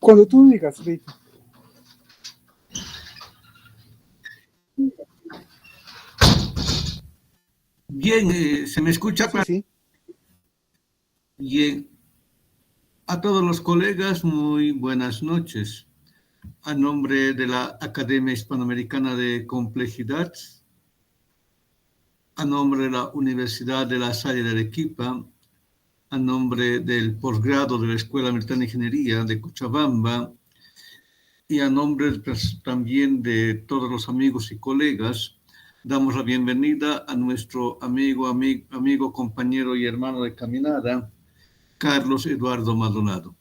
Cuando tú digas, Rita. Bien, ¿se me escucha? Sí. Bien. A todos los colegas, muy buenas noches. A nombre de la Academia Hispanoamericana de Complejidad, a nombre de la Universidad de La Salle de Arequipa, a nombre del posgrado de la Escuela Militar de Ingeniería de Cochabamba y a nombre también de todos los amigos y colegas, damos la bienvenida a nuestro amigo, compañero y hermano de caminada, Carlos Eduardo Maldonado.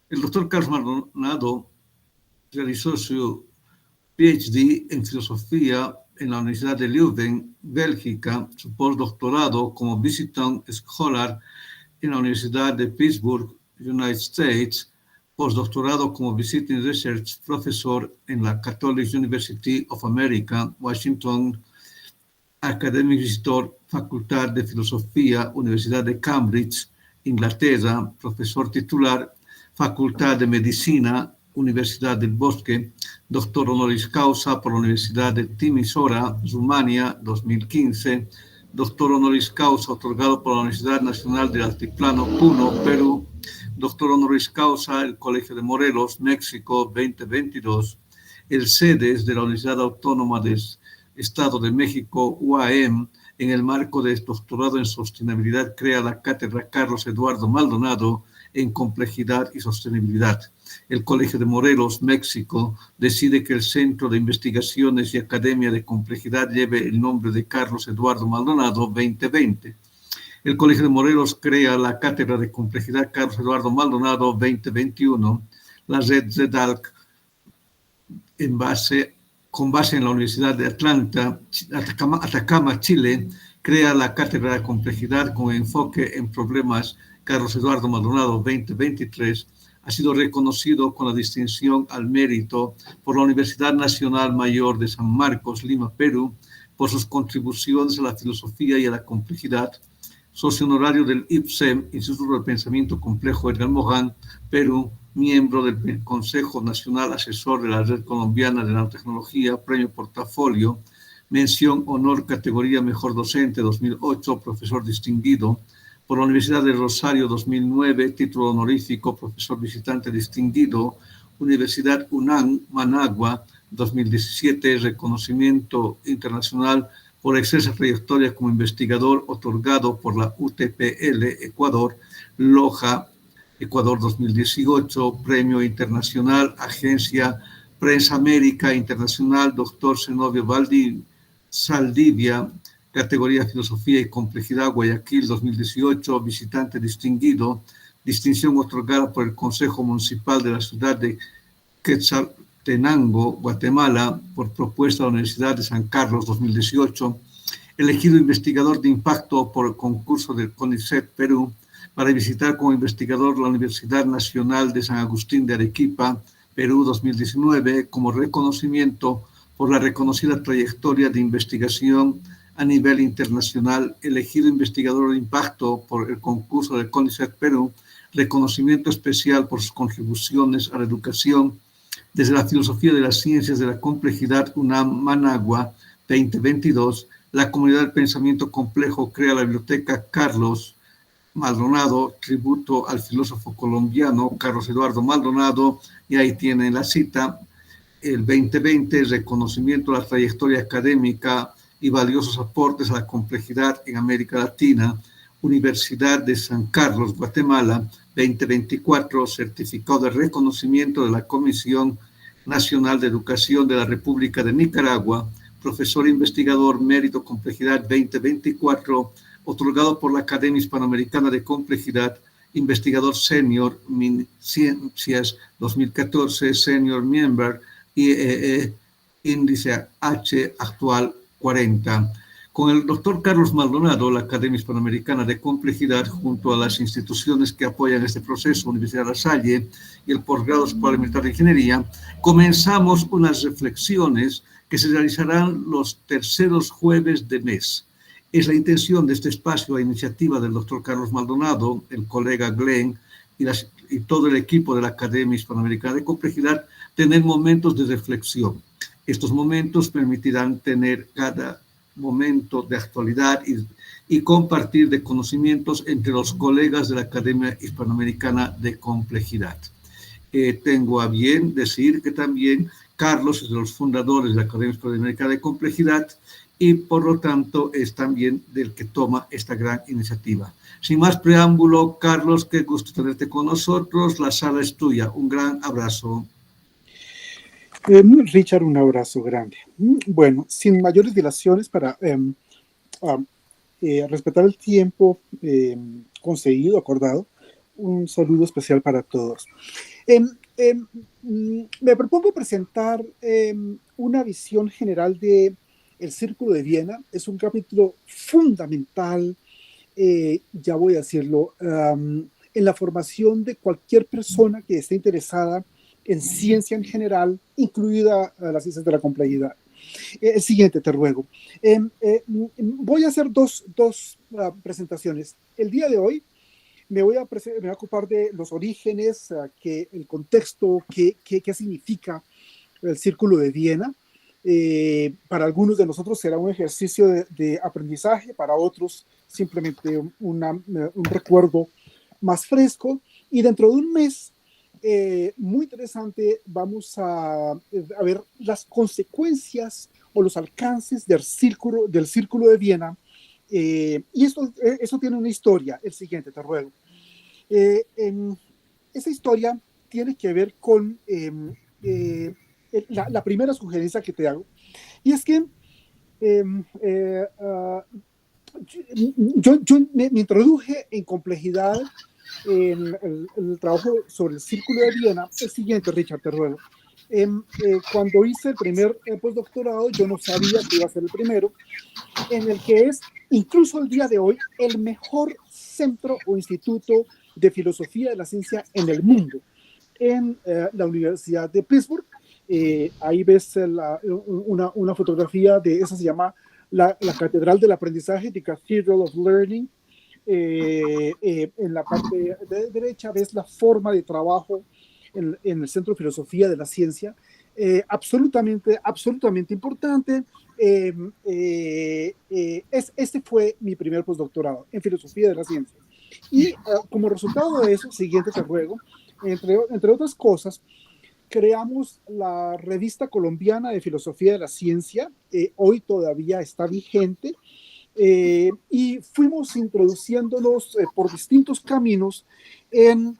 El doctor Carlos Maldonado realizó su PhD en filosofía en la Universidad de Leuven, Bélgica, su postdoctorado como visiting scholar en la Universidad de Pittsburgh, United States, postdoctorado como visiting research professor en la Catholic University of America, Washington, academic visitor, Facultad de Filosofía, Universidad de Cambridge, Inglaterra, profesor titular, Facultad de Medicina, Universidad del Bosque, doctor honoris causa por la Universidad de Timișoara, Rumania, 2015, doctor honoris causa otorgado por la Universidad Nacional del Altiplano, Puno, Perú, doctor honoris causa el Colegio de Morelos, México, 2022, el CEDES de la Universidad Autónoma del Estado de México, UAM, en el marco de doctorado en sostenibilidad, crea la cátedra Carlos Eduardo Maldonado en complejidad y sostenibilidad. El Colegio de Morelos, México, decide que el Centro de Investigaciones y Academia de Complejidad lleve el nombre de Carlos Eduardo Maldonado 2020. El Colegio de Morelos crea la Cátedra de Complejidad Carlos Eduardo Maldonado 2021. La red ZEDALC, con base en la Universidad de Atacama, Chile, crea la Cátedra de Complejidad con enfoque en problemas Carlos Eduardo Maldonado 2023. Ha sido reconocido con la distinción al mérito por la Universidad Nacional Mayor de San Marcos, Lima, Perú, por sus contribuciones a la filosofía y a la complejidad. Socio honorario del IPSEM, Instituto de Pensamiento Complejo Edgar Morin, Perú, miembro del Consejo Nacional Asesor de la Red Colombiana de Nanotecnología, Premio Portafolio, mención honor categoría Mejor Docente 2008, profesor distinguido, por la Universidad de Rosario 2009, título honorífico, profesor visitante distinguido, Universidad UNAM, Managua 2017, reconocimiento internacional por excelsa trayectoria como investigador otorgado por la UTPL Ecuador, Loja, Ecuador 2018, Premio Internacional, Agencia Prensa América Internacional, Dr. Zenobio Saldivia, categoría Filosofía y Complejidad, Guayaquil 2018, visitante distinguido, distinción otorgada por el Consejo Municipal de la ciudad de Quetzaltenango, Guatemala, por propuesta de la Universidad de San Carlos 2018, elegido investigador de impacto por el concurso del CONICET Perú, para visitar como investigador la Universidad Nacional de San Agustín de Arequipa, Perú 2019, como reconocimiento por la reconocida trayectoria de investigación a nivel internacional, elegido investigador de impacto por el concurso del CONICET Perú, reconocimiento especial por sus contribuciones a la educación desde la filosofía de las ciencias de la complejidad UNAM Managua 2022, la comunidad del pensamiento complejo crea la biblioteca Carlos Maldonado, tributo al filósofo colombiano Carlos Eduardo Maldonado, y ahí tienen la cita, el 2020, reconocimiento a la trayectoria académica y valiosos aportes a la complejidad en América Latina, Universidad de San Carlos, Guatemala, 2024, certificado de reconocimiento de la Comisión Nacional de Educación de la República de Nicaragua, profesor investigador mérito complejidad 2024, otorgado por la Academia Hispanoamericana de Complejidad, investigador senior, MinCiencias 2014, senior member, IEE, índice H actual 40. Con el doctor Carlos Maldonado, la Academia Hispanoamericana de Complejidad, junto a las instituciones que apoyan este proceso, Universidad de La Salle y el posgrado Escuela Militar de Ingeniería, comenzamos unas reflexiones que se realizarán los terceros jueves de mes. Es la intención de este espacio a iniciativa del doctor Carlos Maldonado, el colega Glenn, y todo el equipo de la Academia Hispanoamericana de Complejidad tener momentos de reflexión. Estos momentos permitirán tener cada momento de actualidad y compartir de conocimientos entre los colegas de la Academia Hispanoamericana de Complejidad. Tengo a bien decir que también Carlos es de los fundadores de la Academia Hispanoamericana de Complejidad y por lo tanto es también del que toma esta gran iniciativa. Sin más preámbulo, Carlos, qué gusto tenerte con nosotros. La sala es tuya. Un gran abrazo. Richard, un abrazo grande. Bueno, sin mayores dilaciones para respetar el tiempo conseguido, acordado, un saludo especial para todos. Me propongo presentar una visión general de El Círculo de Viena. Es un capítulo fundamental, ya voy a decirlo, en la formación de cualquier persona que esté interesada en ciencia en general, incluida las ciencias de la complejidad. El siguiente, te ruego. Voy a hacer dos presentaciones. El día de hoy me voy a ocupar de los orígenes, el contexto, qué significa el Círculo de Viena. Para algunos de nosotros será un ejercicio de aprendizaje, para otros simplemente un recuerdo más fresco. Y dentro de un mes, muy interesante, vamos a ver las consecuencias o los alcances del Círculo de Viena. Y eso tiene una historia. El siguiente, te ruego. Esa historia tiene que ver con la primera sugerencia que te hago. Y es que yo me introduje en complejidad en el trabajo sobre el Círculo de Viena. El siguiente, Richard, te ruego. Cuando hice el primer postdoctorado, yo no sabía que iba a ser el primero, en el que es, incluso el día de hoy, el mejor centro o instituto de filosofía de la ciencia en el mundo, en la Universidad de Pittsburgh. Ahí ves una fotografía de esa, se llama la Catedral del Aprendizaje, The Cathedral of Learning. En la parte de derecha ves la forma de trabajo en el Centro de Filosofía de la Ciencia, absolutamente importante. Este fue mi primer postdoctorado en Filosofía de la Ciencia. Y como resultado de eso, siguiente te ruego, entre otras cosas, creamos la Revista Colombiana de Filosofía de la Ciencia. Hoy todavía está vigente. Y fuimos introduciéndonos por distintos caminos en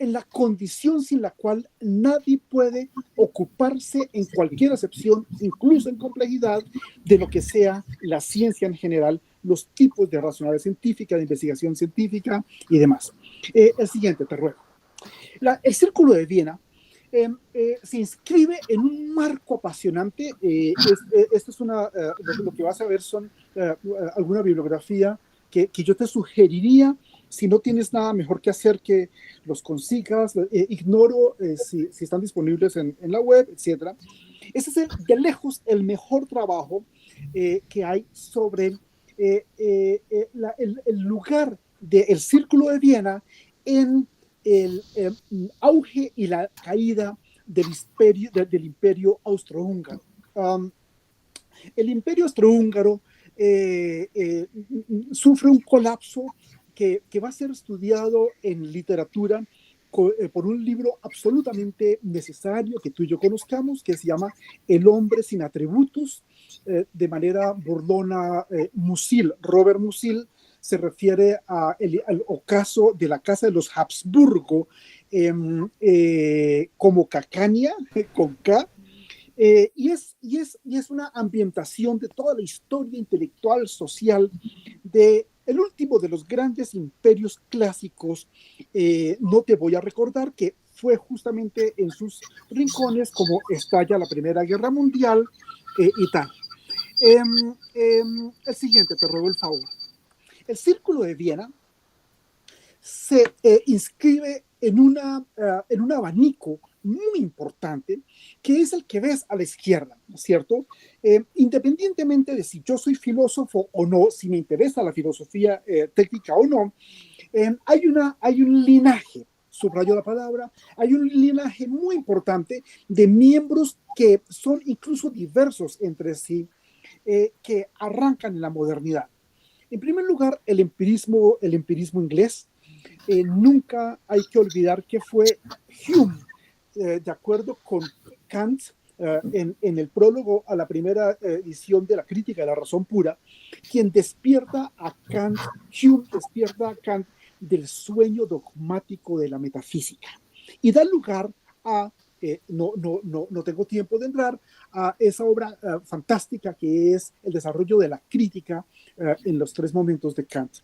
la condición sin la cual nadie puede ocuparse en cualquier acepción, incluso en complejidad, de lo que sea la ciencia en general, los tipos de racionalidad científica, de investigación científica y demás. El siguiente, te ruego. El Círculo de Viena se inscribe en un marco apasionante. Esto es lo que vas a ver son alguna bibliografía que yo te sugeriría. Si no tienes nada mejor que hacer, que los consigas. Ignoro si están disponibles en la web, etc. Ese es de lejos el mejor trabajo que hay sobre el lugar del Círculo de Viena en el auge y la caída del imperio austrohúngaro. El imperio austrohúngaro sufre un colapso que va a ser estudiado en literatura por un libro absolutamente necesario que tú y yo conozcamos, que se llama El hombre sin atributos, de manera burlona. Robert Musil se refiere al ocaso de la casa de los Habsburgo, como Cacania, con K, y es una ambientación de toda la historia intelectual, social, de el último de los grandes imperios clásicos. No te voy a recordar que fue justamente en sus rincones como estalla la Primera Guerra Mundial y tal. El siguiente, te ruego el favor. El Círculo de Viena se inscribe en un abanico muy importante, que es el que ves a la izquierda, ¿no es cierto? Independientemente de si yo soy filósofo o no, si me interesa la filosofía técnica o no, hay un linaje, subrayo la palabra, hay un linaje muy importante de miembros que son incluso diversos entre sí, que arrancan en la modernidad. En primer lugar, el empirismo inglés. Nunca hay que olvidar que fue Hume, de acuerdo con Kant, en el prólogo a la primera edición de la Crítica de la Razón Pura, quien despierta a Kant, Hume despierta a Kant del sueño dogmático de la metafísica y da lugar a, no tengo tiempo de entrar, a esa obra fantástica que es el desarrollo de la crítica en los tres momentos de Kant.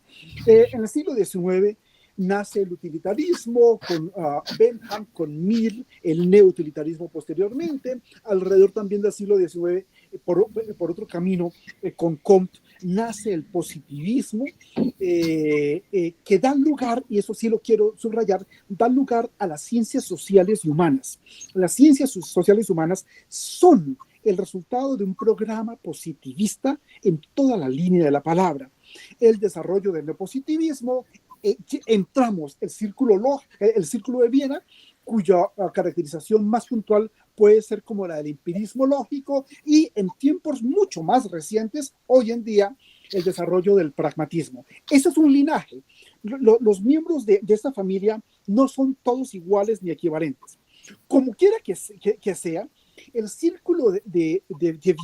En el siglo XIX nace el utilitarismo con Bentham, con Mill, el neoutilitarismo posteriormente, alrededor también del siglo XIX, por otro camino, con Comte, nace el positivismo, que da lugar, y eso sí lo quiero subrayar, da lugar a las ciencias sociales y humanas. Las ciencias sociales y humanas son el resultado de un programa positivista en toda la línea de la palabra. El desarrollo del neopositivismo, entramos el círculo de Viena, cuya caracterización más puntual puede ser como la del empirismo lógico, y en tiempos mucho más recientes, hoy en día, el desarrollo del pragmatismo. Ese es un linaje. Los miembros de esta familia no son todos iguales ni equivalentes. Como quiera que sea, el círculo de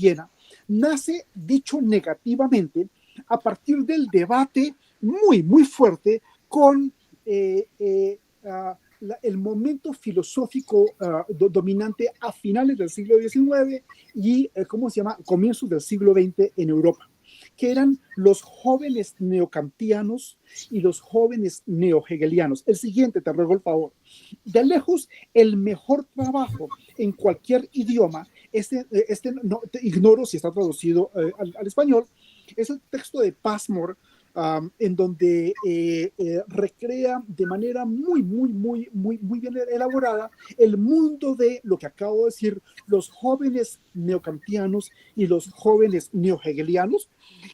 Viena nace, dicho negativamente, a partir del debate muy fuerte con el momento filosófico dominante a finales del siglo XIX y, comienzos del siglo XX en Europa, que eran los jóvenes neokantianos y los jóvenes neohegelianos. El siguiente, te ruego el favor. De lejos, el mejor trabajo en cualquier idioma, no, ignoro si está traducido al español, es el texto de Passmore, en donde recrea de manera muy bien elaborada el mundo de lo que acabo de decir, los jóvenes neokantianos y los jóvenes neohegelianos,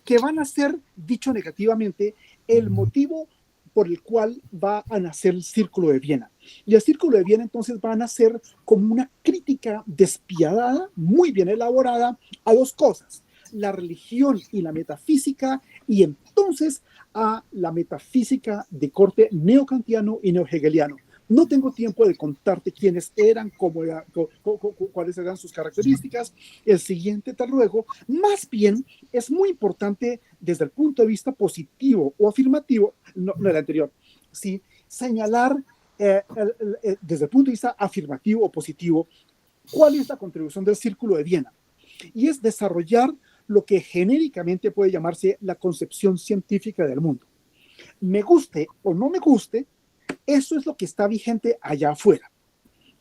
que van a ser, dicho negativamente, el motivo por el cual va a nacer el Círculo de Viena. Y el Círculo de Viena entonces va a nacer como una crítica despiadada, muy bien elaborada, a dos cosas: la religión y la metafísica, y entonces a la metafísica de corte neokantiano y neohegeliano. No tengo tiempo de contarte quiénes eran, cuáles eran sus características. El siguiente, te ruego. Más bien, es muy importante desde el punto de vista positivo o afirmativo, no el anterior, ¿sí? Señalar desde el punto de vista afirmativo o positivo cuál es la contribución del Círculo de Viena. Y es desarrollar lo que genéricamente puede llamarse la concepción científica del mundo. Me guste o no me guste, eso es lo que está vigente allá afuera.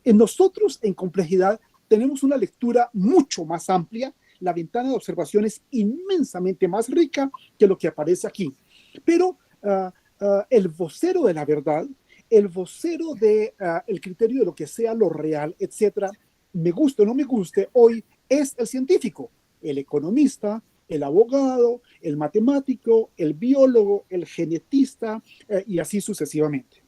En nosotros, en complejidad, tenemos una lectura mucho más amplia, la ventana de observación es inmensamente más rica que lo que aparece aquí. Pero el vocero de la verdad, el vocero del criterio de lo que sea lo real, etcétera, me guste o no me guste, hoy es el científico, el economista, el abogado, el matemático, el biólogo, el genetista, y así sucesivamente.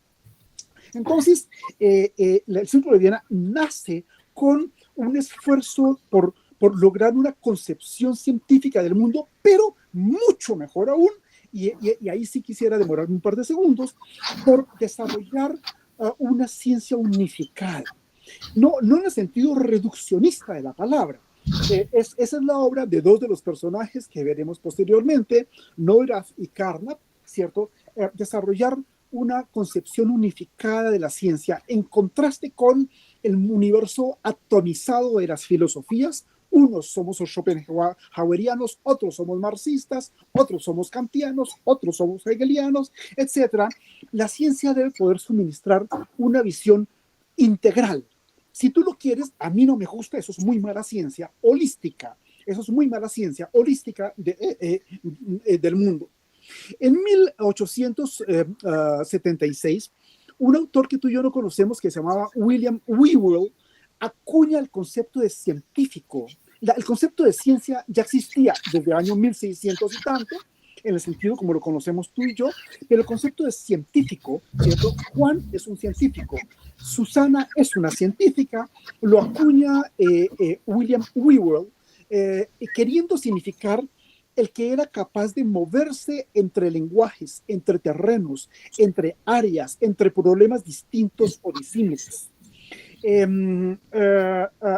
Entonces, el Círculo de Viena nace con un esfuerzo por lograr una concepción científica del mundo, pero mucho mejor aún, y ahí sí quisiera demorarme un par de segundos, por desarrollar una ciencia unificada. No en el sentido reduccionista de la palabra. Esa es la obra de dos de los personajes que veremos posteriormente, Neurath y Carnap, ¿cierto? Desarrollar una concepción unificada de la ciencia en contraste con el universo atomizado de las filosofías. Unos somos schopenhauerianos, otros somos marxistas, otros somos kantianos, otros somos hegelianos, etc. La ciencia debe poder suministrar una visión integral. Si tú lo quieres, a mí no me gusta, eso es muy mala ciencia, holística. Eso es muy mala ciencia holística del mundo. En 1876, un autor que tú y yo no conocemos, que se llamaba William Whewell, acuña el concepto de científico. El concepto de ciencia ya existía desde el año 1600 y tanto, en el sentido como lo conocemos tú y yo, pero el concepto de científico, ¿cierto? Juan es un científico, Susana es una científica, lo acuña William Whewell, queriendo significar el que era capaz de moverse entre lenguajes, entre terrenos, entre áreas, entre problemas distintos o disímiles.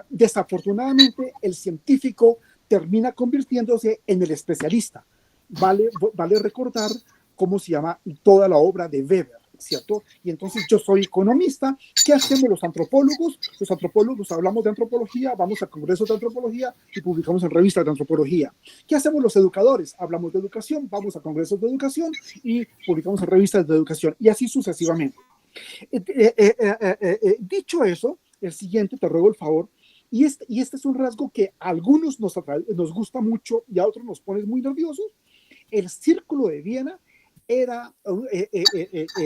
Desafortunadamente, el científico termina convirtiéndose en el especialista. Vale recordar cómo se llama toda la obra de Weber, ¿cierto? Y entonces yo soy economista. ¿Qué hacemos los antropólogos? Los antropólogos hablamos de antropología, vamos a congresos de antropología y publicamos en revistas de antropología. ¿Qué hacemos los educadores? Hablamos de educación, vamos a congresos de educación y publicamos en revistas de educación, y así sucesivamente. Dicho eso, el siguiente, te ruego el favor, y este es un rasgo que a algunos nos gusta mucho y a otros nos pone muy nerviosos. El Círculo de Viena era,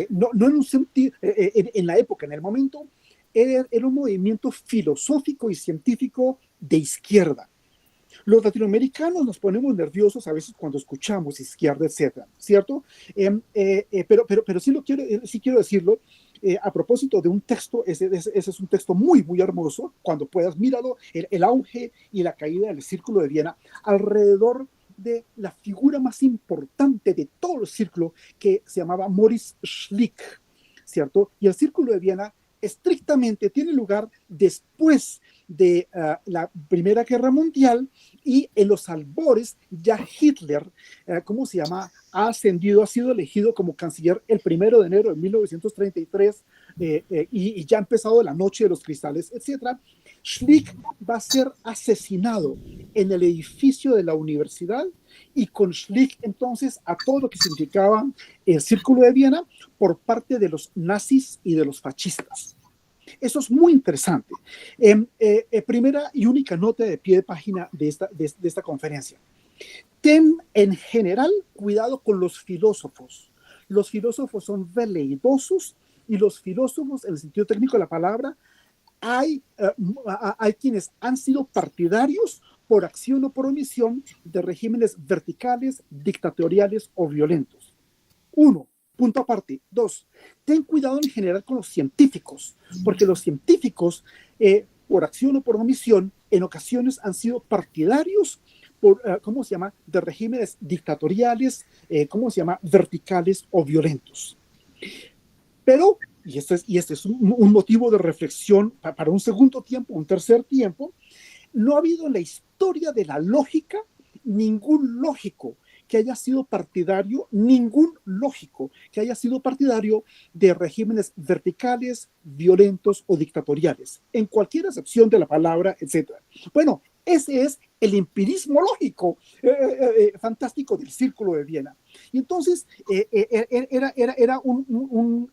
no en un sentido, en la época, en el momento, era un movimiento filosófico y científico de izquierda. Los latinoamericanos nos ponemos nerviosos a veces cuando escuchamos izquierda, etcétera, ¿cierto? Pero sí quiero decirlo. A propósito de un texto, ese es un texto muy, muy hermoso. Cuando puedas, míralo, el auge y la caída del Círculo de Viena, alrededor de la figura más importante de todo el círculo, que se llamaba Maurice Schlick, ¿cierto? Y el Círculo de Viena estrictamente tiene lugar después de la Primera Guerra Mundial, y en los albores ya Hitler, ¿cómo se llama? Ha sido elegido como canciller el 1 de enero de 1933, y ya ha empezado la Noche de los Cristales, etc. Schlick va a ser asesinado en el edificio de la universidad, y con Schlick entonces a todo lo que significaba el Círculo de Viena por parte de los nazis y de los fascistas. Eso es muy interesante. Primera y única nota de pie de página de esta conferencia. Ten en general cuidado con los filósofos. Los filósofos son veleidosos, y los filósofos, en el sentido técnico de la palabra, hay quienes han sido partidarios por acción o por omisión de regímenes verticales, dictatoriales o violentos. 1. Punto aparte. 2. Ten cuidado en general con los científicos, porque los científicos, por acción o por omisión, en ocasiones han sido partidarios ¿cómo se llama?, de regímenes dictatoriales, verticales o violentos. Pero, y este es un motivo de reflexión para un segundo tiempo, un tercer tiempo, no ha habido en la historia de la lógica ningún lógico que haya sido partidario de regímenes verticales, violentos o dictatoriales, en cualquier acepción de la palabra, etc. Bueno, ese es el empirismo lógico fantástico del Círculo de Viena. Y entonces era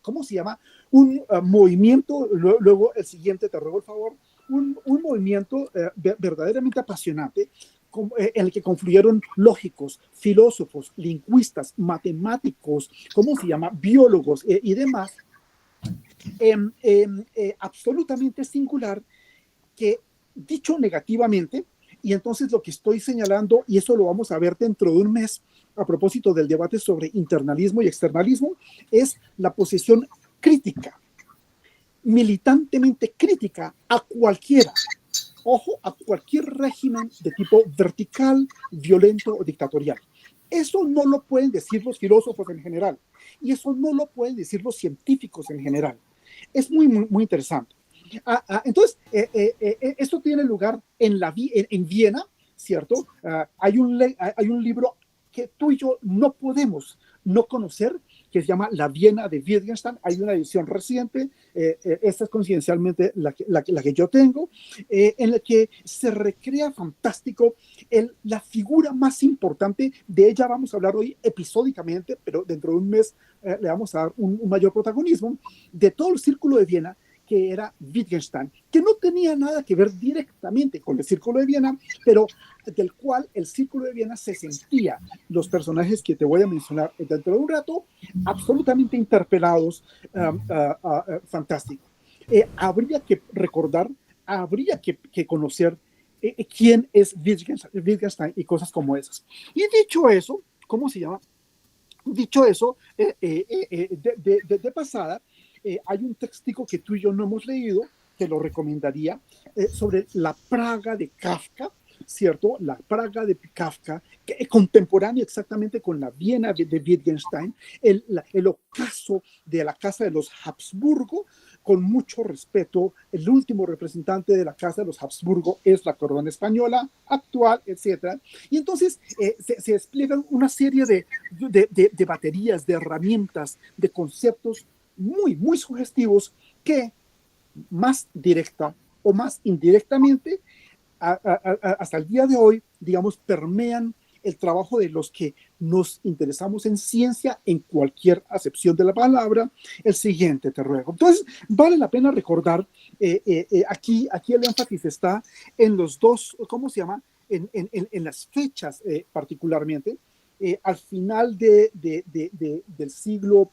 ¿cómo se llama? Un movimiento, luego el siguiente, te ruego el favor, un movimiento verdaderamente apasionante, en el que confluyeron lógicos, filósofos, lingüistas, matemáticos, ¿cómo se llama?, biólogos y demás, absolutamente singular, que, dicho negativamente, y entonces lo que estoy señalando, y eso lo vamos a ver dentro de un mes, a propósito del debate sobre internalismo y externalismo, es la posición crítica, militantemente crítica a cualquiera, ojo, a cualquier régimen de tipo vertical, violento o dictatorial. Eso no lo pueden decir los filósofos en general, y eso no lo pueden decir los científicos en general. Es muy, muy, muy interesante. Entonces, esto tiene lugar en Viena, ¿cierto? Hay un libro que tú y yo no podemos no conocer, que se llama La Viena de Wittgenstein. Hay una edición reciente, esta es coincidencialmente la que yo tengo, en la que se recrea fantástico la figura más importante. De ella vamos a hablar hoy episódicamente, pero dentro de un mes le vamos a dar un mayor protagonismo, de todo el Círculo de Viena, que era Wittgenstein, que no tenía nada que ver directamente con el Círculo de Viena, pero del cual el Círculo de Viena se sentía, los personajes que te voy a mencionar dentro de un rato, absolutamente interpelados. Fantástico. Habría que recordar habría que conocer quién es Wittgenstein y cosas como esas. Y dicho eso, ¿cómo se llama? Dicho eso, de pasada, hay un textico que tú y yo no hemos leído, te lo recomendaría, sobre la Praga de Kafka, ¿cierto? La Praga de Kafka, que es contemporáneo exactamente con la Viena de Wittgenstein, el ocaso de la casa de los Habsburgo, con mucho respeto. El último representante de la casa de los Habsburgo es la corona española actual, etcétera. Y entonces se despliegan una serie de baterías, de herramientas, de conceptos muy, muy sugestivos que más directa o más indirectamente hasta el día de hoy, digamos, permean el trabajo de los que nos interesamos en ciencia en cualquier acepción de la palabra. El siguiente, te ruego. Entonces, vale la pena recordar, aquí el énfasis está en los dos, ¿cómo se llama? En las fechas particularmente. Al final del siglo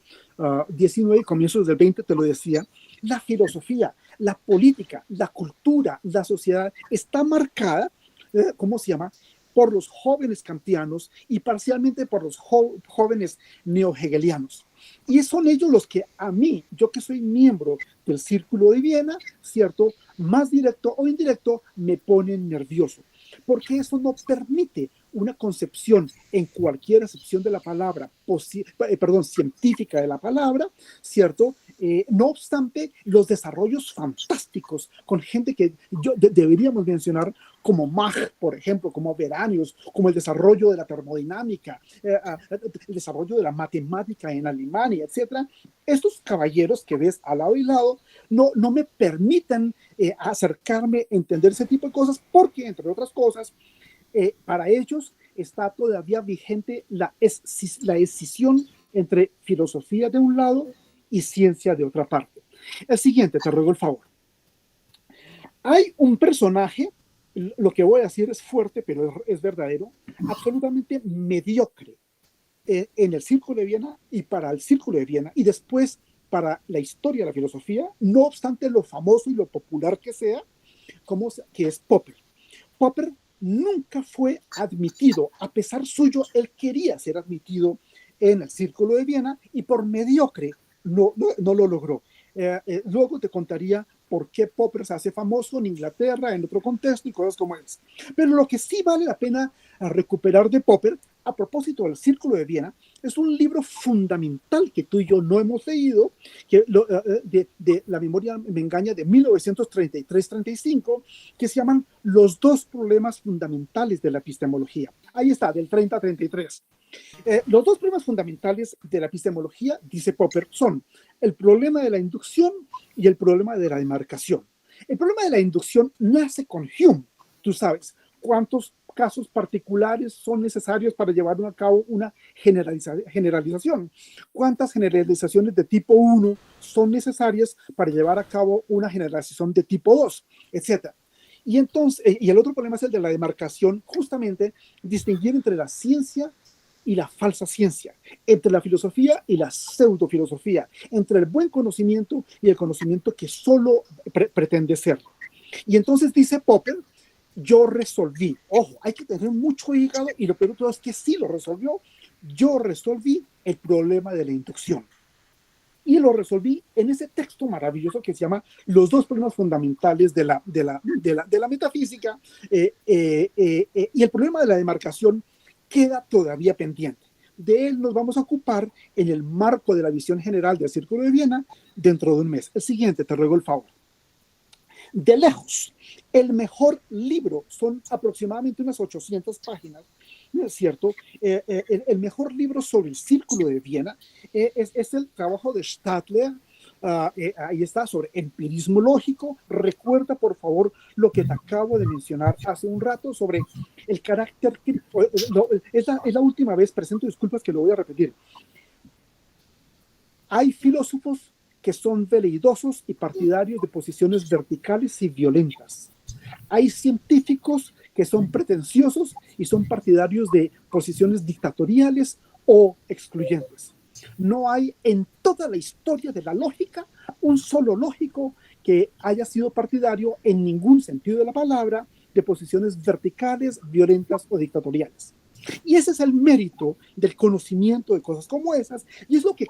XIX y comienzos del XX, te lo decía, la filosofía, la política, la cultura, la sociedad está marcada, ¿cómo se llama?, por los jóvenes kantianos y parcialmente por los jóvenes neo-hegelianos. Y son ellos los que a mí, yo que soy miembro del Círculo de Viena, ¿cierto?, más directo o indirecto, me ponen nervioso, porque eso no permite una concepción en cualquier acepción de la palabra, científica de la palabra, ¿cierto? No obstante, los desarrollos fantásticos con gente que deberíamos mencionar como Mach, por ejemplo, como Veranius, como el desarrollo de la termodinámica, el desarrollo de la matemática en Alemania, etcétera. Estos caballeros que ves al lado y lado no me permiten acercarme, entender ese tipo de cosas, porque, entre otras cosas, para ellos está todavía vigente la escisión entre filosofía de un lado y ciencia de otra parte. El siguiente, te ruego el favor. Hay un personaje, lo que voy a decir es fuerte, pero es verdadero, absolutamente mediocre en el Círculo de Viena y para el Círculo de Viena, y después para la historia de la filosofía, no obstante lo famoso y lo popular que sea, que es Popper. Popper nunca fue admitido, a pesar suyo, él quería ser admitido en el Círculo de Viena y por mediocre no lo logró. Luego te contaría por qué Popper se hace famoso en Inglaterra, en otro contexto y cosas como es. Pero lo que sí vale la pena recuperar de Popper, a propósito del Círculo de Viena, es un libro fundamental que tú y yo no hemos leído, que de la memoria me engaña, de 1933-35, que se llaman Los dos problemas fundamentales de la epistemología. Ahí está, del 30 a 33. Los dos problemas fundamentales de la epistemología, dice Popper, son el problema de la inducción y el problema de la demarcación. El problema de la inducción nace con Hume, tú sabes, cuántos casos particulares son necesarios para llevar a cabo una generalización, cuántas generalizaciones de tipo 1 son necesarias para llevar a cabo una generalización de tipo 2, etcétera. Y entonces, y el otro problema es el de la demarcación, justamente distinguir entre la ciencia y la falsa ciencia, entre la filosofía y la pseudofilosofía, entre el buen conocimiento y el conocimiento que solo pretende ser. Y entonces dice Popper, yo resolví, ojo, hay que tener mucho hígado y lo peor de todo es que sí lo resolvió, yo resolví el problema de la inducción. Y lo resolví en ese texto maravilloso que se llama Los dos problemas fundamentales de la metafísica, y el problema de la demarcación queda todavía pendiente. De él nos vamos a ocupar en el marco de la visión general del Círculo de Viena dentro de un mes. El siguiente, te ruego el favor. De lejos, el mejor libro, son aproximadamente unas 800 páginas, ¿no es cierto? El mejor libro sobre el Círculo de Viena es el trabajo de Stadler. Ahí está, sobre empirismo lógico. Recuerda, por favor, lo que te acabo de mencionar hace un rato sobre el carácter. Es la última vez, presento disculpas que lo voy a repetir. Hay filósofos que son veleidosos y partidarios de posiciones verticales y violentas. Hay científicos que son pretenciosos y son partidarios de posiciones dictatoriales o excluyentes. No hay en toda la historia de la lógica un solo lógico que haya sido partidario en ningún sentido de la palabra de posiciones verticales, violentas o dictatoriales. Y ese es el mérito del conocimiento de cosas como esas, y es lo que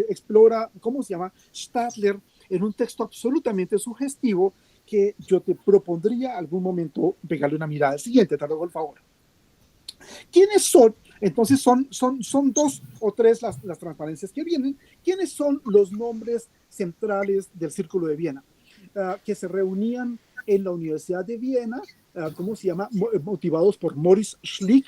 explora, ¿cómo se llama? Stadler, en un texto absolutamente sugestivo que yo te propondría algún momento pegarle una mirada. El siguiente, te ruego el favor. ¿Quiénes son? Entonces son dos o tres las transparencias que vienen. ¿Quiénes son los nombres centrales del Círculo de Viena? Que se reunían en la Universidad de Viena, ¿cómo se llama? Motivados por Maurice Schlick,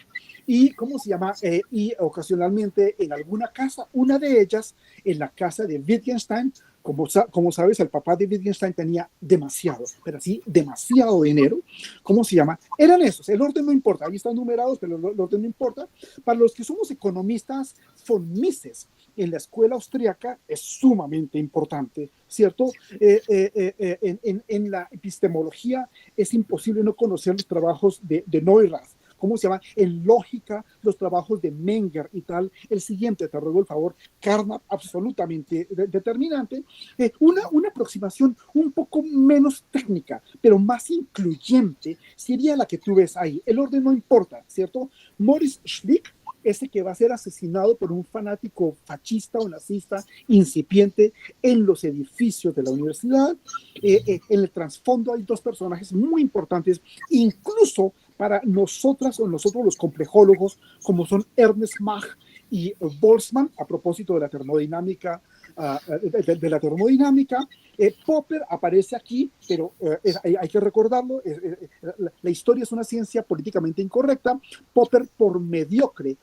y ¿cómo se llama? Y ocasionalmente en alguna casa, una de ellas en la casa de Wittgenstein. Como sabes, el papá de Wittgenstein tenía demasiado, pero sí, demasiado dinero. ¿Cómo se llama? Eran esos. El orden no importa. Ahí están numerados, pero el orden no importa. Para los que somos economistas, von Mises en la escuela austríaca es sumamente importante, ¿cierto? En la epistemología es imposible no conocer los trabajos de Neurath. ¿Cómo se llama? En lógica, los trabajos de Menger y tal. El siguiente, te ruego el favor, Carnap, absolutamente determinante. Una aproximación un poco menos técnica, pero más incluyente, sería la que tú ves ahí. El orden no importa, ¿cierto? Maurice Schlick, ese que va a ser asesinado por un fanático fascista o nazista incipiente en los edificios de la universidad. En el trasfondo hay dos personajes muy importantes, incluso para nosotras o nosotros los complejólogos, como son Ernest Mach y Boltzmann, a propósito de la termodinámica. De la termodinámica. Popper aparece aquí, pero hay que recordarlo, la historia es una ciencia políticamente incorrecta. Popper, por mediocre,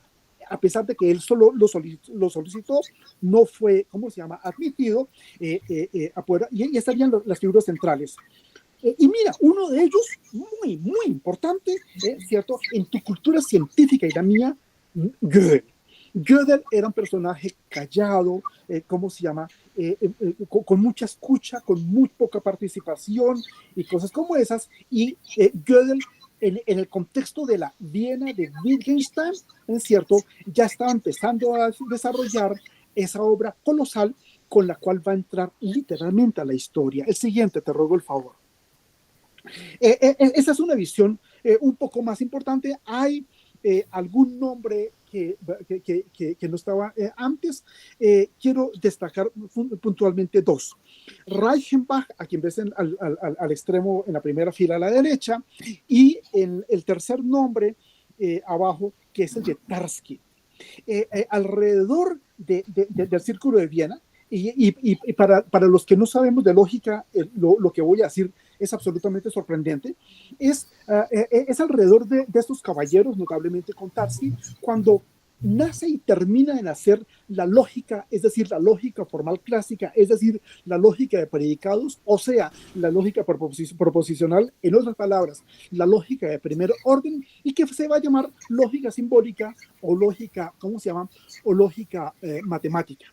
a pesar de que él solo lo solicitó, no fue, ¿cómo se llama?, admitido afuera, y estarían las figuras centrales. Y mira, uno de ellos, muy, muy importante, ¿cierto?, en tu cultura científica y la mía, Gödel. Gödel era un personaje callado, ¿cómo se llama?, con mucha escucha, con muy poca participación y cosas como esas. Y Gödel, en el contexto de la Viena de Wittgenstein, es cierto, ya estaba empezando a desarrollar esa obra colosal con la cual va a entrar literalmente a la historia. El siguiente, te ruego el favor. Esa es una visión un poco más importante. Hay algún nombre que no estaba antes. Quiero destacar puntualmente dos. Reichenbach, a quien ves al extremo, en la primera fila a la derecha, y el tercer nombre abajo, que es el de Tarski. Alrededor del Círculo de Viena, y para los que no sabemos de lógica, lo que voy a decir es absolutamente sorprendente, es alrededor de estos caballeros, notablemente con Tarski, cuando nace y termina de nacer la lógica, es decir, la lógica formal clásica, es decir, la lógica de predicados, o sea, la lógica proposicional, en otras palabras, la lógica de primer orden, y que se va a llamar lógica simbólica o lógica, ¿cómo se llama?, o lógica matemática.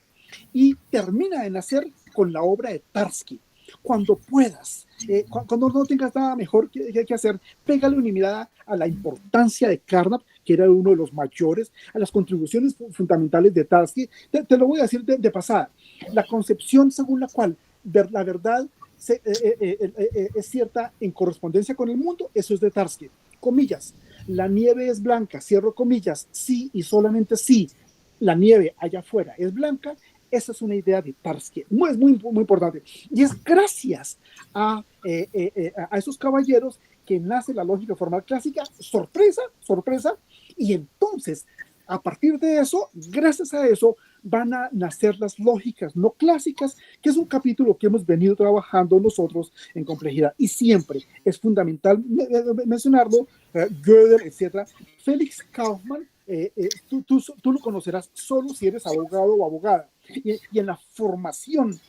Y termina de nacer con la obra de Tarski. Cuando puedas, cuando no tengas nada mejor que hacer, pégale una mirada a la importancia de Carnap, que era uno de los mayores, a las contribuciones fundamentales de Tarski. Te lo voy a decir de pasada. La concepción según la cual la verdad es cierta en correspondencia con el mundo, eso es de Tarski. Comillas, la nieve es blanca, cierro comillas, sí y solamente sí, la nieve allá afuera es blanca. Esa es una idea de Tarski, muy importante. Y es gracias a esos caballeros que nace la lógica formal clásica. Sorpresa, y entonces, a partir de eso, gracias a eso, van a nacer las lógicas no clásicas, que es un capítulo que hemos venido trabajando nosotros en complejidad. Y siempre es fundamental mencionarlo, Gödel, etc. Félix Kaufmann, tú lo conocerás solo si eres abogado o abogada. Y en la formación,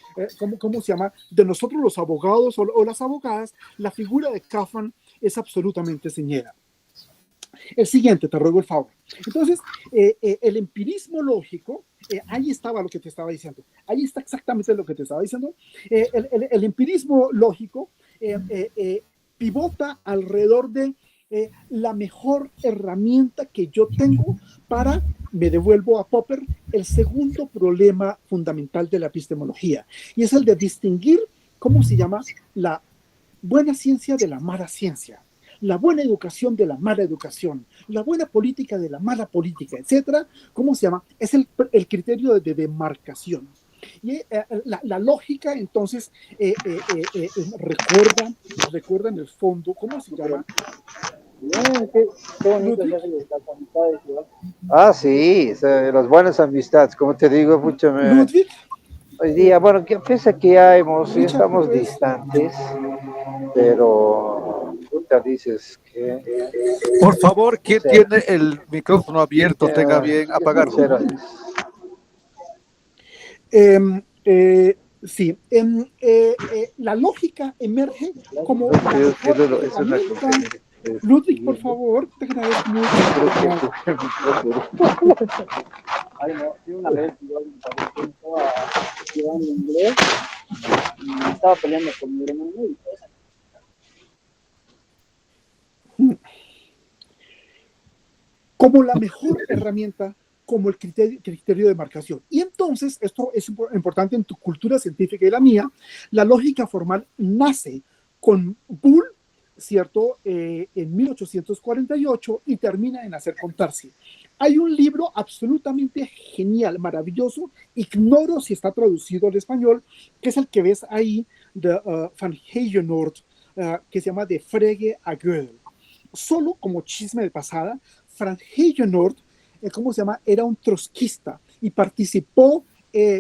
¿cómo se llama?, de nosotros los abogados o las abogadas, la figura de Kaufmann es absolutamente señera. El siguiente, te ruego el favor. Entonces, el empirismo lógico, ahí estaba lo que te estaba diciendo. Ahí está exactamente lo que te estaba diciendo. El empirismo lógico pivota alrededor de la mejor herramienta que yo tengo para, me devuelvo a Popper, el segundo problema fundamental de la epistemología, y es el de distinguir ¿cómo se llama? La buena ciencia de la mala ciencia, la buena educación de la mala educación, la buena política de la mala política, etcétera. ¿Cómo se llama? Es el criterio de demarcación. Y la lógica, entonces, recuerda en el fondo, ¿cómo se llama? Bien, qué bonito Ludwig. se hace las amistades, ¿no? Ah, sí, o sea, las buenas amistades, como te digo, mucho Ludwig, hoy día, bueno, que pese a que ya Richard, estamos pues, distantes, pero puta, dices que Por favor, quien cero, tiene el micrófono abierto, tenga bien apagarlo. cero. sí, la lógica emerge como la Creo que mejor es una herramienta. conferencia que estoy Ludwig, por siguiendo. favor, te agradezco mucho. Creo que ay, no, sí, una vez igual estaba llevando inglés y estaba peleando con mi hermano y pues, Como la mejor herramienta, como el criterio de marcación. Y entonces, esto es importante en tu cultura científica y la mía, la lógica formal nace con Boole, ¿cierto? En 1848 y termina en hacer con Tarski. Hay un libro absolutamente genial, maravilloso, ignoro si está traducido al español, que es el que ves ahí de Van Heijenoort, que se llama De Frege a Gödel. Solo como chisme de pasada, Frank Heijenoort, ¿cómo se llama? Era un trotskista y participó,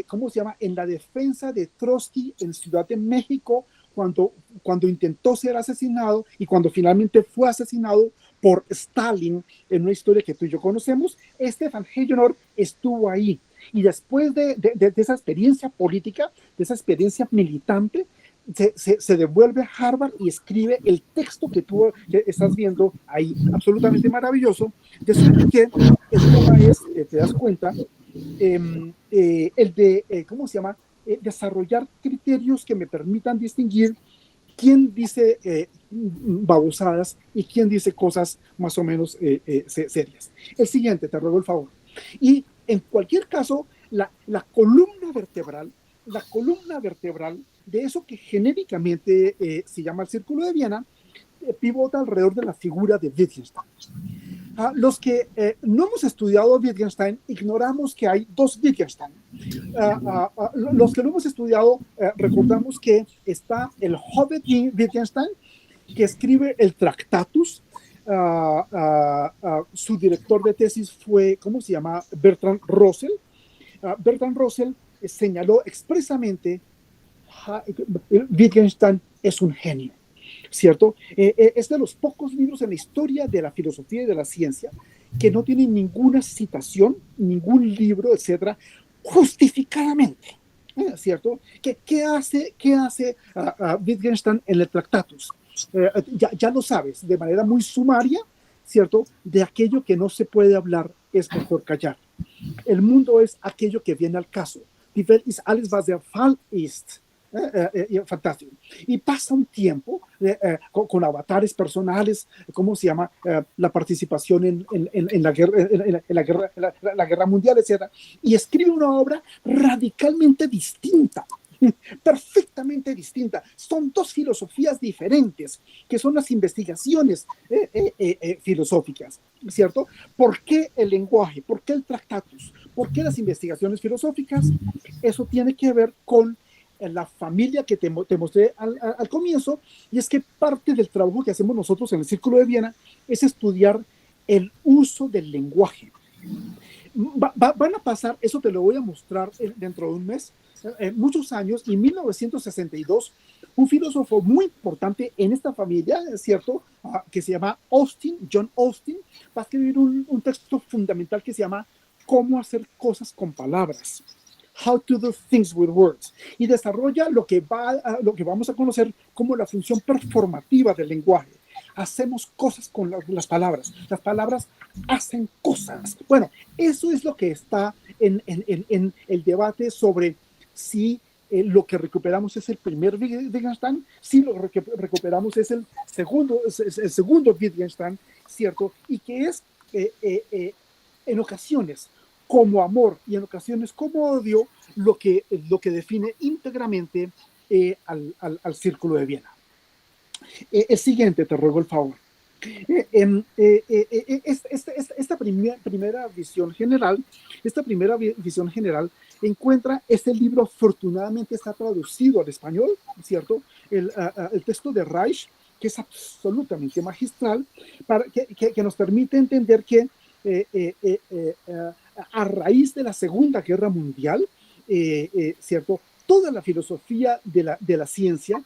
¿cómo se llama? En la defensa de Trotsky en Ciudad de México cuando intentó ser asesinado y cuando finalmente fue asesinado por Stalin en una historia que tú y yo conocemos. Frank Heijenoort estuvo ahí. Y después de esa experiencia política, de esa experiencia militante, se devuelve a Harvard y escribe el texto que tú estás viendo ahí, absolutamente maravilloso, de sobre qué el tema es, te das cuenta, el de, ¿cómo se llama? Desarrollar criterios que me permitan distinguir quién dice babosadas y quién dice cosas más o menos serias. El siguiente, te ruego el favor. Y en cualquier caso, la columna vertebral de eso que genéricamente se llama el Círculo de Viena, pivota alrededor de la figura de Wittgenstein. Los que no hemos estudiado Wittgenstein, ignoramos que hay dos Wittgenstein. Los que no hemos estudiado, recordamos que está el Hobbit Wittgenstein, que escribe el Tractatus. Su director de tesis fue, ¿cómo se llama? Bertrand Russell. Bertrand Russell señaló expresamente Wittgenstein es un genio, ¿cierto? Es de los pocos libros en la historia de la filosofía y de la ciencia que no tienen ninguna citación, ningún libro, etcétera, justificadamente, ¿cierto? ¿Qué hace Wittgenstein en el Tractatus? Ya lo sabes, de manera muy sumaria, ¿cierto? De aquello que no se puede hablar es mejor callar. El mundo es aquello que viene al caso. Die Welt ist alles, was der Fall ist. Fantástico. Y pasa un tiempo con avatares personales, ¿cómo se llama? La participación en la guerra mundial, etc. Y escribe una obra radicalmente distinta, perfectamente distinta. Son dos filosofías diferentes, que son las investigaciones filosóficas, ¿cierto? ¿Por qué el lenguaje? ¿Por qué el Tractatus? ¿Por qué las investigaciones filosóficas? Eso tiene que ver con la familia que te mostré al comienzo, y es que parte del trabajo que hacemos nosotros en el Círculo de Viena es estudiar el uso del lenguaje. Van a pasar, eso te lo voy a mostrar dentro de un mes, muchos años, y en 1962, un filósofo muy importante en esta familia, ¿cierto? Que se llama John Austin, va a escribir un texto fundamental que se llama Cómo hacer cosas con palabras. How to do things with words, y desarrolla lo que vamos a conocer como la función performativa del lenguaje. Hacemos cosas con las palabras hacen cosas. Bueno, eso es lo que está en el debate sobre si lo que recuperamos es el primer Wittgenstein, si lo que recuperamos es el segundo Wittgenstein, ¿cierto? Y que es en ocasiones como amor y en ocasiones como odio lo que define íntegramente al Círculo de Viena. El siguiente, te ruego el favor. Esta primera visión general encuentra este libro. Afortunadamente está traducido al español, ¿cierto? El texto de Reich, que es absolutamente magistral, que nos permite entender que a raíz de la Segunda Guerra Mundial, ¿cierto? Toda la filosofía de la ciencia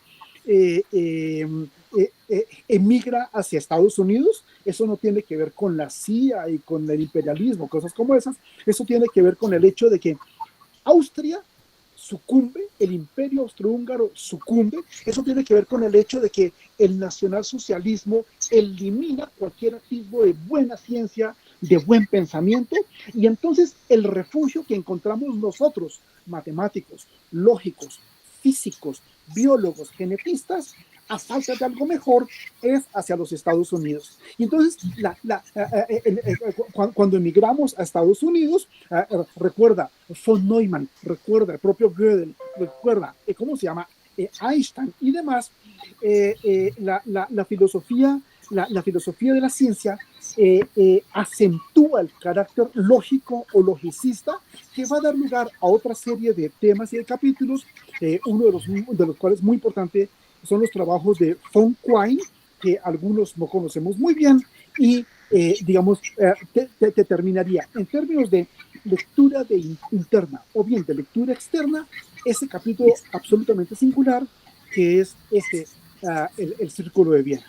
emigra hacia Estados Unidos. Eso no tiene que ver con la CIA y con el imperialismo, cosas como esas. Eso tiene que ver con el hecho de que Austria sucumbe, el imperio austrohúngaro sucumbe. Eso tiene que ver con el hecho de que el nacionalsocialismo elimina cualquier atisbo de buena ciencia, de buen pensamiento, y entonces el refugio que encontramos nosotros, matemáticos, lógicos, físicos, biólogos, genetistas, a falta de algo mejor, es hacia los Estados Unidos. Y entonces, cuando emigramos a Estados Unidos, recuerda von Neumann, recuerda el propio Gödel, recuerda, ¿cómo se llama? Einstein y demás, la filosofía de la ciencia acentúa el carácter lógico o logicista, que va a dar lugar a otra serie de temas y de capítulos, uno de los cuales muy importante son los trabajos de von Quine, que algunos no conocemos muy bien, y digamos, te terminaría en términos de lectura interna o bien de lectura externa, ese capítulo absolutamente singular, que es el Círculo de Viena.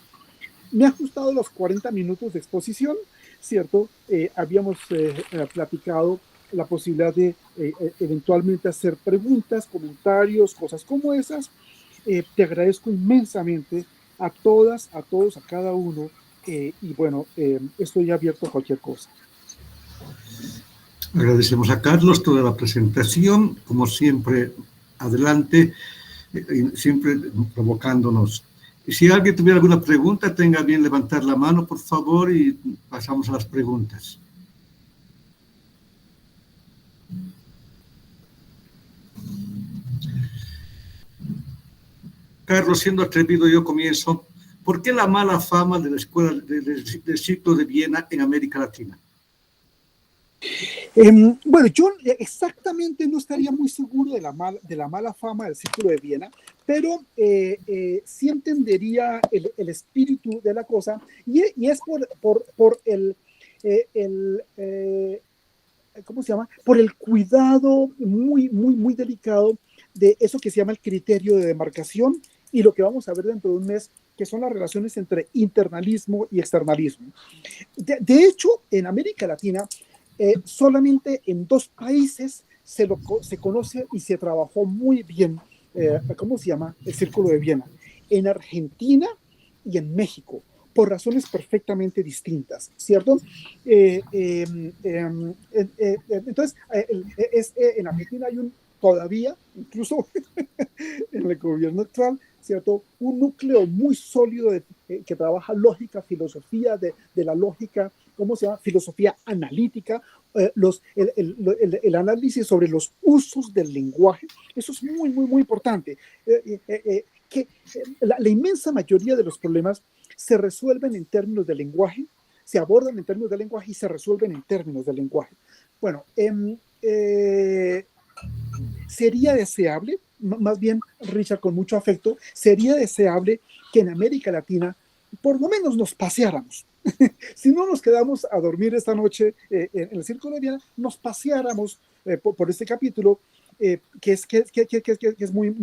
Me ha ajustado los 40 minutos de exposición, ¿cierto? Habíamos platicado la posibilidad de eventualmente hacer preguntas, comentarios, cosas como esas. Te agradezco inmensamente a todas, a todos, a cada uno, y bueno, estoy abierto a cualquier cosa. Agradecemos a Carlos toda la presentación, como siempre, adelante, siempre provocándonos. Y si alguien tuviera alguna pregunta, tenga bien levantar la mano, por favor, y pasamos a las preguntas. Carlos, siendo atrevido, yo comienzo. ¿Por qué la mala fama de la escuela del Círculo de Viena en América Latina? Bueno, yo exactamente no estaría muy seguro de la mala fama del Círculo de Viena, pero sí entendería el espíritu de la cosa, y es por ¿cómo se llama? Por el cuidado muy delicado de eso que se llama el criterio de demarcación, y lo que vamos a ver dentro de un mes, que son las relaciones entre internalismo y externalismo. De hecho, en América Latina, solamente en 2 países se conoce y se trabajó muy bien, ¿cómo se llama? El Círculo de Viena. En Argentina y en México, por razones perfectamente distintas, ¿cierto? Entonces, en Argentina hay todavía, incluso en el gobierno actual, ¿cierto? Un núcleo muy sólido que trabaja lógica, filosofía de la lógica, ¿cómo se llama? Filosofía analítica, el análisis sobre los usos del lenguaje. Eso es muy importante. Que la inmensa mayoría de los problemas se resuelven en términos de lenguaje, se abordan en términos de lenguaje y se resuelven en términos de lenguaje. Bueno, sería deseable, más bien, Richard, con mucho afecto, sería deseable que en América Latina por lo menos nos paseáramos. Si no nos quedamos a dormir esta noche en el Círculo de Viena, nos paseáramos por este capítulo, que es muy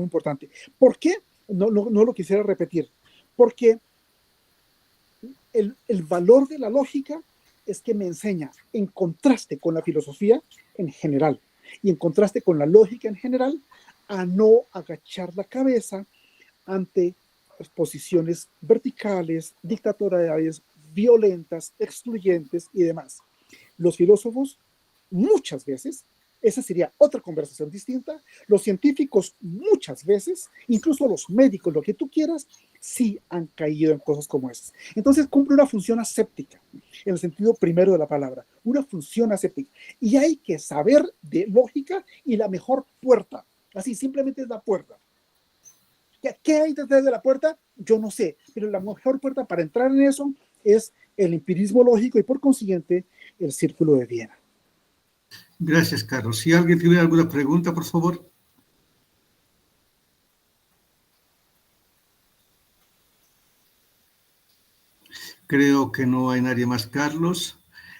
importante. ¿Por qué? No lo quisiera repetir. Porque el valor de la lógica es que me enseña, en contraste con la filosofía en general y en contraste con la lógica en general, a no agachar la cabeza ante posiciones verticales, dictatoriales, violentas, excluyentes y demás. Los filósofos, muchas veces, esa sería otra conversación distinta, los científicos muchas veces, incluso los médicos, lo que tú quieras, sí han caído en cosas como esas. Entonces cumple una función aséptica, en el sentido primero de la palabra, una función aséptica. Y hay que saber de lógica, y la mejor puerta Así, simplemente es la puerta. ¿Qué hay detrás de la puerta? Yo no sé, pero la mejor puerta para entrar en eso es el empirismo lógico y por consiguiente el Círculo de Viena. Gracias, Carlos. Si alguien tiene alguna pregunta, por favor. Creo que no hay nadie más, Carlos.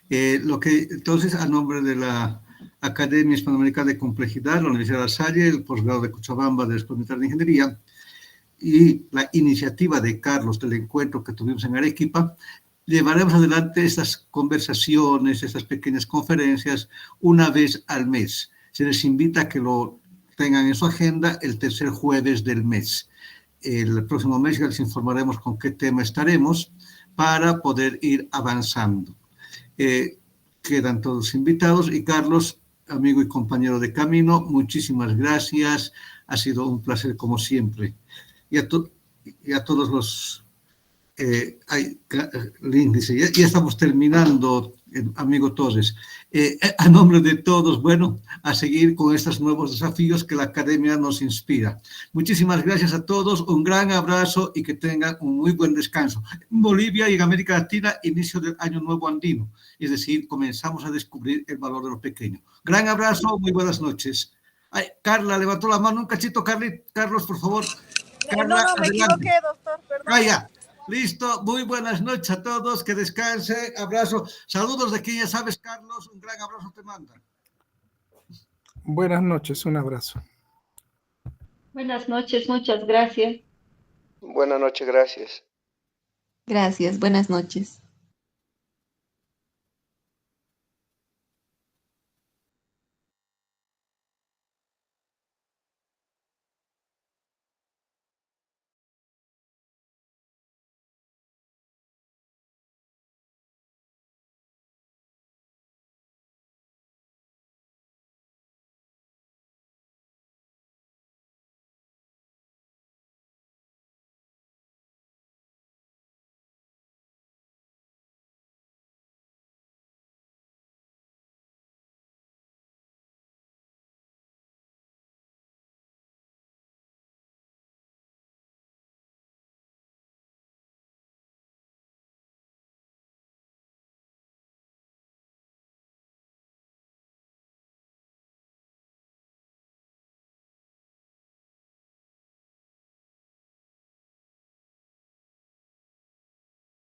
Entonces, a nombre de la Academia Hispanoamericana de Complejidad, la Universidad de La Salle, el posgrado de Cochabamba de la Escuela Militar de Ingeniería y la iniciativa de Carlos del encuentro que tuvimos en Arequipa, llevaremos adelante estas conversaciones, estas pequeñas conferencias una vez al mes. Se les invita a que lo tengan en su agenda el tercer jueves del mes. El próximo mes ya les informaremos con qué tema estaremos para poder ir avanzando. Quedan todos invitados y Carlos, amigo y compañero de camino, muchísimas gracias. Ha sido un placer como siempre. Y a todos los... Lynn dice, ya estamos terminando, amigo Torres. A nombre de todos, bueno, a seguir con estos nuevos desafíos que la Academia nos inspira. Muchísimas gracias a todos, un gran abrazo y que tengan un muy buen descanso. En Bolivia y en América Latina, inicio del Año Nuevo Andino, es decir, comenzamos a descubrir el valor de lo pequeño. Gran abrazo, muy buenas noches. Ay, Carla levantó la mano, un cachito, Carlos, por favor. Carla, no, me equivoqué, doctor, perdón. Vaya. Listo, muy buenas noches a todos, que descanse, abrazo, saludos de aquí, ya sabes, Carlos, un gran abrazo te manda. Buenas noches, un abrazo. Buenas noches, muchas gracias. Buenas noches, gracias. Gracias, buenas noches.